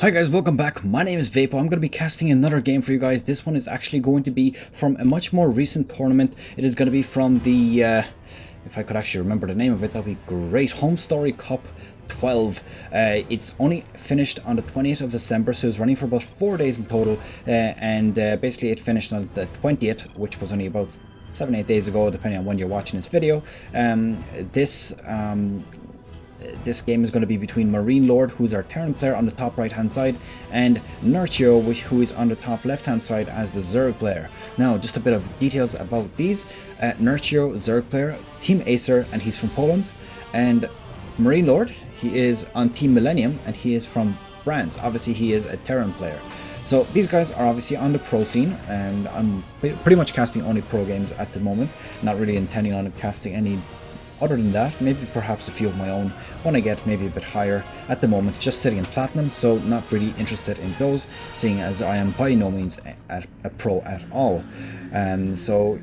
Hi guys, welcome back. My name is Vaipo. I'm going to be casting another game for you guys. This one is actually going to be from a much more recent tournament. It is going to be from the, if I could actually remember the name of it, that would be great. HomeStory Cup XII. It's only finished on the 20th of December, so it's running for about 4 days in total. Basically it finished on the 20th, which was only about 7-8 days ago, depending on when you're watching this video. This game is going to be between MarineLorD, who's our Terran player on the top right hand side, and Nerchio, who is on the top left hand side as the Zerg player. Now, just a bit of details about these. Nerchio, Zerg player, Team Acer, and he's from Poland. And MarineLorD, he is on Team Millennium, and he is from France. Obviously, he is a Terran player. So these guys are obviously on the pro scene, and I'm pretty much casting only pro games at the moment. Not really intending on casting any other than that, maybe perhaps a few of my own when I get maybe a bit higher. At the moment, just sitting in platinum, so not really interested in those, seeing as I am by no means a pro at all. So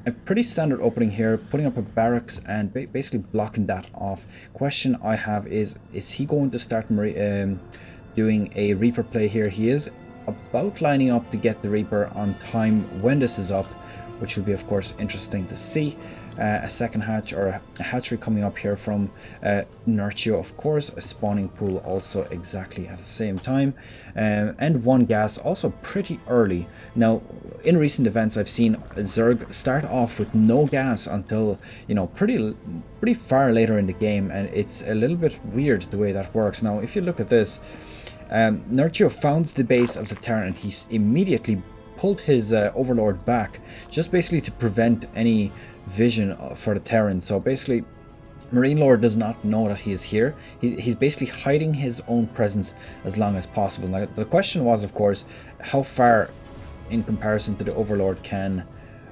a pretty standard opening here, putting up a barracks and basically blocking that off. Question I have is he going to start doing a Reaper play here? He is about lining up to get the Reaper on time when this is up, which will be of course interesting to see. A second hatch or a hatchery coming up here from Nerchio, of course, a spawning pool also exactly at the same time, and one gas also pretty early. Now, in recent events, I've seen Zerg start off with no gas until, you know, pretty far later in the game, and it's a little bit weird the way that works. Now, if you look at this, Nerchio found the base of the Terran and he's immediately pulled his Overlord back, just basically to prevent any vision for the Terran. So basically MarineLorD does not know that he is here. He's basically hiding his own presence as long as possible. Now the question was, of course, how far in comparison to the Overlord can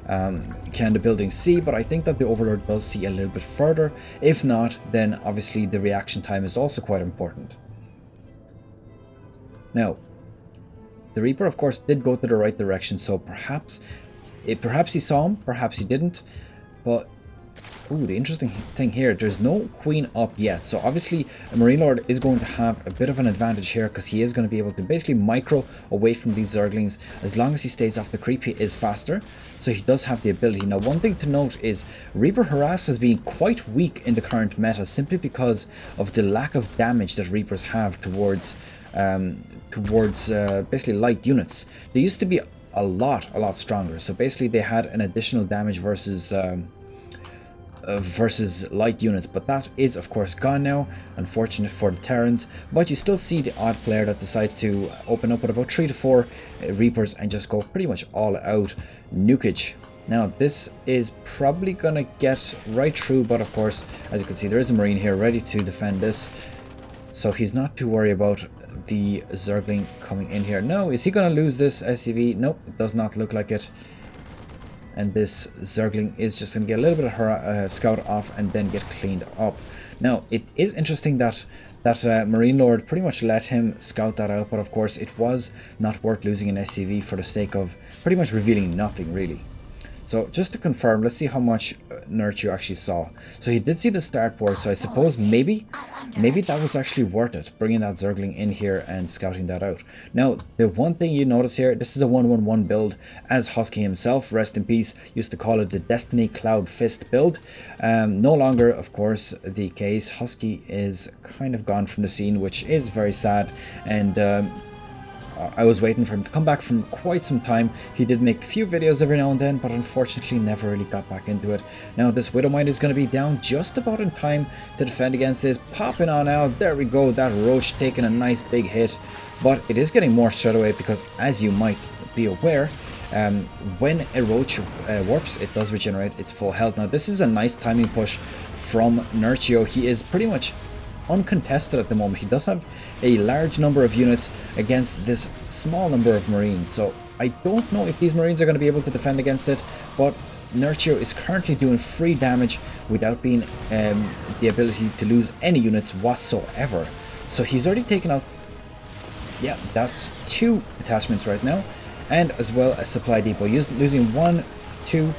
the building see, but I think that the Overlord does see a little bit further. If not, then obviously the reaction time is also quite important. Now the Reaper, of course, did go to the right direction, so perhaps he saw him, perhaps he didn't. But ooh, the interesting thing here, there's no queen up yet, so obviously MarineLorD is going to have a bit of an advantage here, because he is going to be able to basically micro away from these Zerglings. As long as he stays off the creep, he is faster, so he does have the ability. Now, one thing to note is Reaper Harass has been quite weak in the current meta, simply because of the lack of damage that Reapers have towards basically light units. They used to be a lot stronger, so basically they had an additional damage versus light units, but that is of course gone now, unfortunate for the Terrans. But you still see the odd player that decides to open up with about 3 to 4 Reapers and just go pretty much all out nukage. Now this is probably gonna get right through, but of course, as you can see, there is a Marine here ready to defend this, so he's not too worried about the Zergling coming in here. No, is he gonna lose this SCV? Nope, it does not look like it. And this Zergling is just gonna get a little bit of her scout off and then get cleaned up. Now it is interesting that MarineLorD pretty much let him scout that out, but of course it was not worth losing an SCV for the sake of pretty much revealing nothing really. So just to confirm, let's see how much Nerchio actually saw. So he did see the start board, so I suppose maybe that was actually worth it, bringing that Zergling in here and scouting that out. Now, the one thing you notice here, this is a 1-1-1 build, as Husky himself, rest in peace, used to call it the Destiny Cloud Fist build. No longer, of course, the case. Husky is kind of gone from the scene, which is very sad, and I was waiting for him to come back from quite some time. He did make a few videos every now and then, but unfortunately never really got back into it. Now this Widowmine is going to be down just about in time to defend against this. Popping on out, there we go, that Roach taking a nice big hit. But it is getting more straight away, because as you might be aware, when a Roach warps, it does regenerate its full health. Now this is a nice timing push from Nerchio. He is pretty much uncontested at the moment. He does have a large number of units against this small number of Marines, so I don't know if these Marines are going to be able to defend against it, but Nerchio is currently doing free damage without being the ability to lose any units whatsoever. So he's already taken out, yeah, that's 2 attachments right now, and as well a supply depot, losing 1, 2,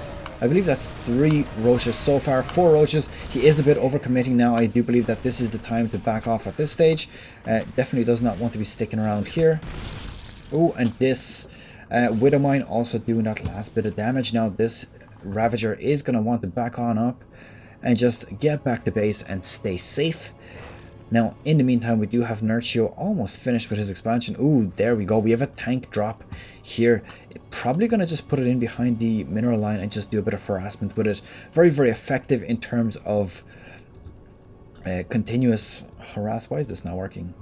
I believe that's 3 roaches so far, 4 roaches. He is a bit overcommitting now. I do believe that this is the time to back off at this stage. Definitely does not want to be sticking around here. Oh, and this Widow Mine also doing that last bit of damage. Now this Ravager is going to want to back on up and just get back to base and stay safe. Now, in the meantime, we do have Nerchio almost finished with his expansion. Ooh, there we go. We have a tank drop here. Probably going to just put it in behind the mineral line and just do a bit of harassment with it. Very, very effective in terms of continuous harass. Why is this not working?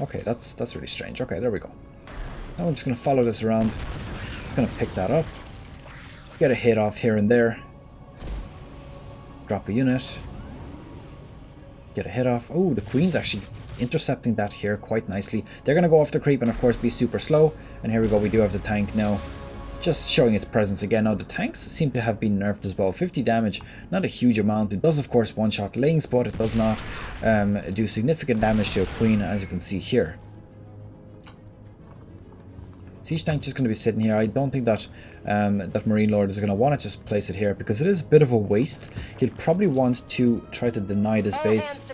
Okay, that's really strange. Okay, there we go. Now I'm just going to follow this around. Just going to pick that up. Get a hit off here and there. Drop a unit. Get a hit off. Oh, the Queen's actually intercepting that here quite nicely. They're going to go off the creep and of course be super slow. And here we go, we do have the tank now. Just showing its presence again. Now the tanks seem to have been nerfed as well. 50 damage, not a huge amount. It does of course one-shot lings, but it does not do significant damage to a Queen, as you can see here. Siege tank just going to be sitting here. I don't think that that MarineLorD is going to want to just place it here because it is a bit of a waste. He'll probably want to try to deny this base,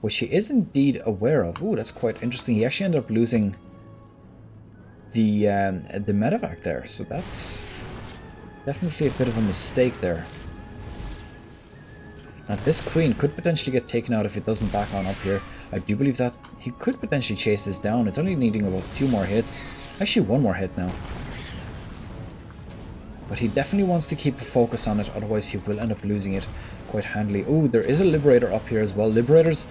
which he is indeed aware of. Ooh, that's quite interesting. He actually ended up losing the medevac there, so that's definitely a bit of a mistake there. Now this Queen could potentially get taken out if it doesn't back on up here. I do believe that he could potentially chase this down. It's only needing about 2 more hits. Actually 1 more hit now. But he definitely wants to keep a focus on it, otherwise he will end up losing it quite handily. Oh, there is a Liberator up here as well. Liberators,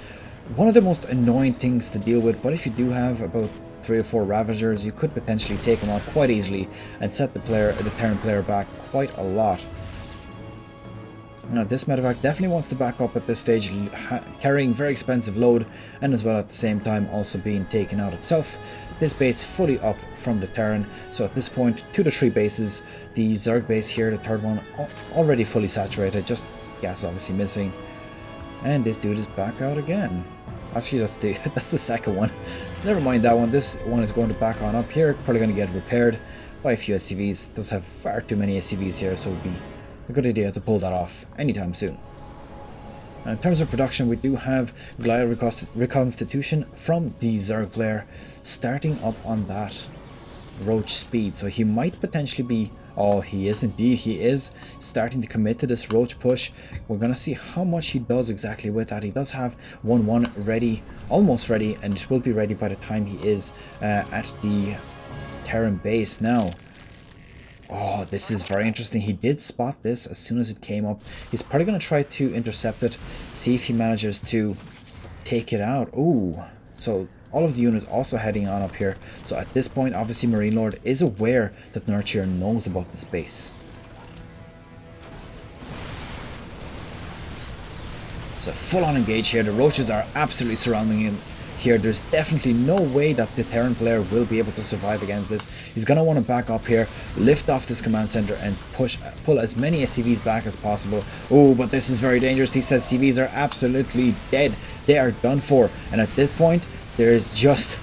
one of the most annoying things to deal with, but if you do have about 3 or 4 Ravagers, you could potentially take them out quite easily and set the Terran player back quite a lot. Now this medevac definitely wants to back up at this stage, carrying very expensive load and as well at the same time also being taken out itself. This base fully up from the Terran, so at this point 2 to 3 bases. The Zerg base here, the third one, already fully saturated, just gas obviously missing. And this dude is back out again. Actually that's the second one, so never mind that one. This one is going to back on up here, probably going to get repaired by a few SCVs. It does have far too many SCVs here, so it would be a good idea to pull that off anytime soon. Now, in terms of production, we do have Glial Reconstitution from the Zerg player starting up on that roach speed, so he might potentially be, oh he is indeed, he is starting to commit to this roach push. We're gonna see how much he does exactly with that. He does have 1-1 ready, almost ready, and it will be ready by the time he is at the Terran base. Now, oh, this is very interesting. He did spot this as soon as it came up. He's probably going to try to intercept it, see if he manages to take it out. Ooh, so all of the units also heading on up here. So at this point, obviously MarineLorD is aware that Nerchio knows about this base. So full on engage here. The roaches are absolutely surrounding him here. There's definitely no way that the Terran player will be able to survive against this. He's going to want to back up here, lift off this command center and pull as many SCVs back as possible. Oh, but this is very dangerous. These SCVs are absolutely dead. They are done for. And at this point, there is just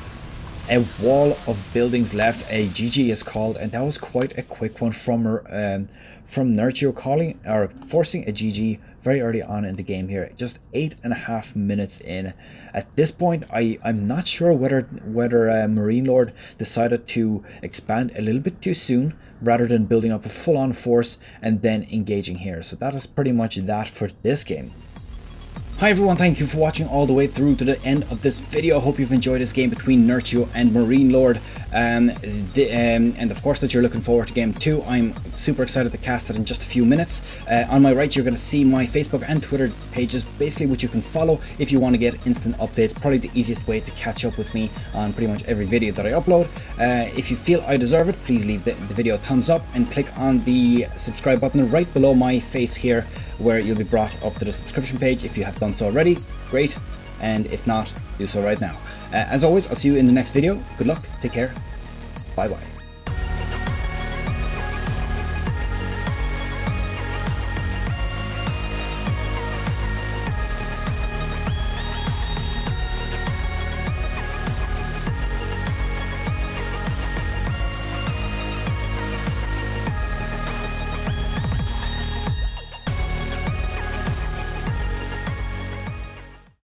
a wall of buildings left. A GG is called, and that was quite a quick one from Nerchio calling or forcing a GG very early on in the game here, just 8.5 minutes in. At this point, I'm not sure whether MarineLorD decided to expand a little bit too soon rather than building up a full-on force and then engaging here. So that is pretty much that for this game. Hi everyone, thank you for watching all the way through to the end of this video. I hope you've enjoyed this game between Nerchio and MarineLorD, and of course that you're looking forward to game 2. I'm super excited to cast it in just a few minutes. On my right, you're going to see my Facebook and Twitter pages, basically which you can follow if you want to get instant updates. Probably the easiest way to catch up with me on pretty much every video that I upload. If you feel I deserve it, please leave the video a thumbs up and click on the subscribe button right below my face here, where you'll be brought up to the subscription page. If you have done so already, great, and if not, do so right now. As always, I'll see you in the next video. Good luck, take care, bye bye.